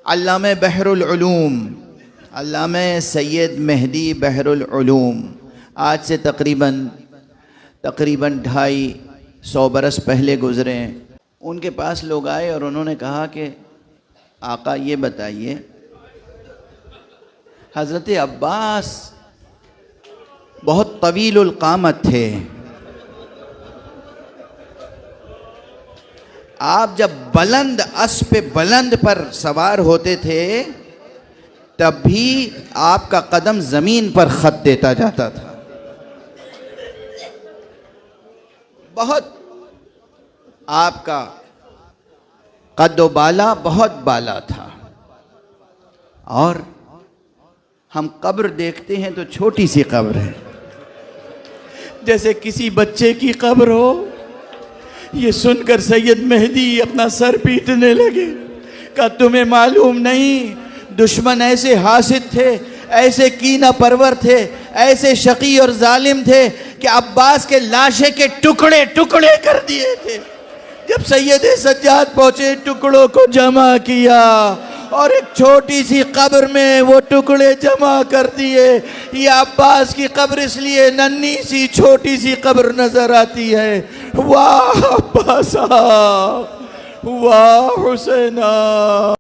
अल्लामा बहरुल उलूम, अल्लामा सैयद मेहदी बहरुल उलूम आज से तकरीबन 250 बरस पहले गुज़रे। उनके पास लोग आए और उन्होंने कहा कि आका ये बताइए, हज़रत अब्बास बहुत तवीलुल क़ामत थे, आप जब बुलंद अस्प बुलंद पर सवार होते थे तब भी आपका कदम ज़मीन पर ख़त देता जाता था। बहुत आपका कद्दो बाला बहुत बाला था, और हम कब्र देखते हैं तो छोटी सी कब्र है, जैसे किसी बच्चे की कब्र हो। ये सुनकर सैयद मेहदी अपना सर पीटने लगे। क्या तुम्हें मालूम नहीं, दुश्मन ऐसे हासिद थे, ऐसे कीना परवर थे, ऐसे शकी और जालिम थे कि अब्बास के लाशे के टुकड़े टुकड़े कर दिए थे। जब सैयद सज्जाद पहुंचे, टुकड़ों को जमा किया और एक छोटी सी कब्र में वो टुकड़े जमा कर दिए। ये अब्बास की कब्र इसलिए नन्ही सी छोटी सी कब्र नजर आती है। वाह अब्बास, वाह हुसैना।